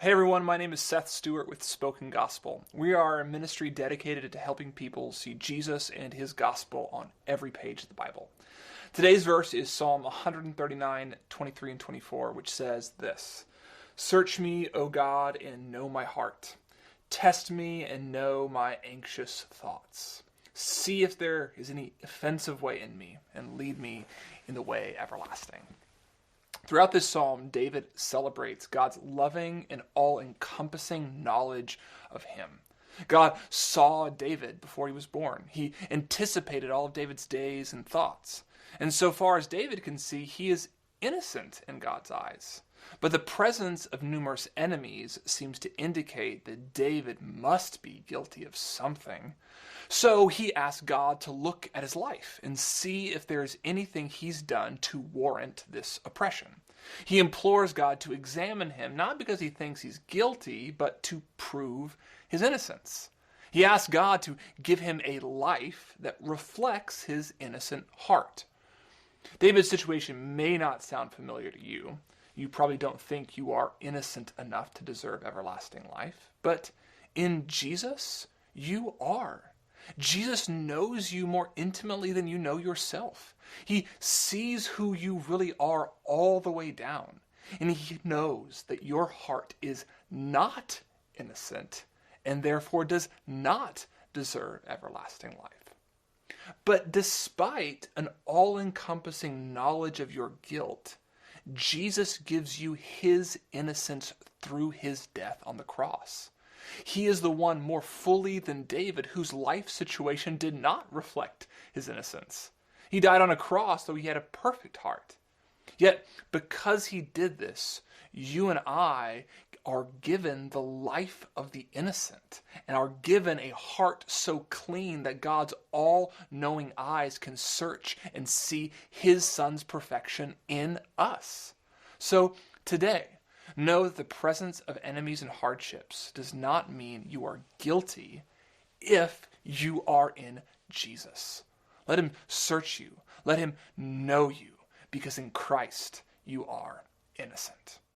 Hey everyone, my name is Seth Stewart with Spoken Gospel. We are a ministry dedicated to helping people see Jesus and his gospel on every page of the Bible. Today's verse is Psalm 139, 23 and 24, which says this: "Search me, O God, and know my heart. Test me and know my anxious thoughts. See if there is any offensive way in me, and lead me in the way everlasting." Throughout this psalm, David celebrates God's loving and all-encompassing knowledge of him. God saw David before he was born. He anticipated all of David's days and thoughts. And so far as David can see, he is innocent in God's eyes. But the presence of numerous enemies seems to indicate that David must be guilty of something. So he asks God to look at his life and see if there is anything he's done to warrant this oppression. He implores God to examine him, not because he thinks he's guilty, but to prove his innocence. He asks God to give him a life that reflects his innocent heart. David's situation may not sound familiar to you. You probably don't think you are innocent enough to deserve everlasting life. But in Jesus, you are. Jesus knows you more intimately than you know yourself. He sees who you really are all the way down. And he knows that your heart is not innocent and therefore does not deserve everlasting life. But despite an all-encompassing knowledge of your guilt, Jesus gives you his innocence through his death on the cross. He is the one more fully than David whose life situation did not reflect his innocence. He died on a cross, though he had a perfect heart. Yet, because he did this, you and I are given the life of the innocent and are given a heart so clean that God's all-knowing eyes can search and see his Son's perfection in us. So today, know that the presence of enemies and hardships does not mean you are guilty if you are in Jesus. Let him search you. Let him know you, because in Christ you are innocent.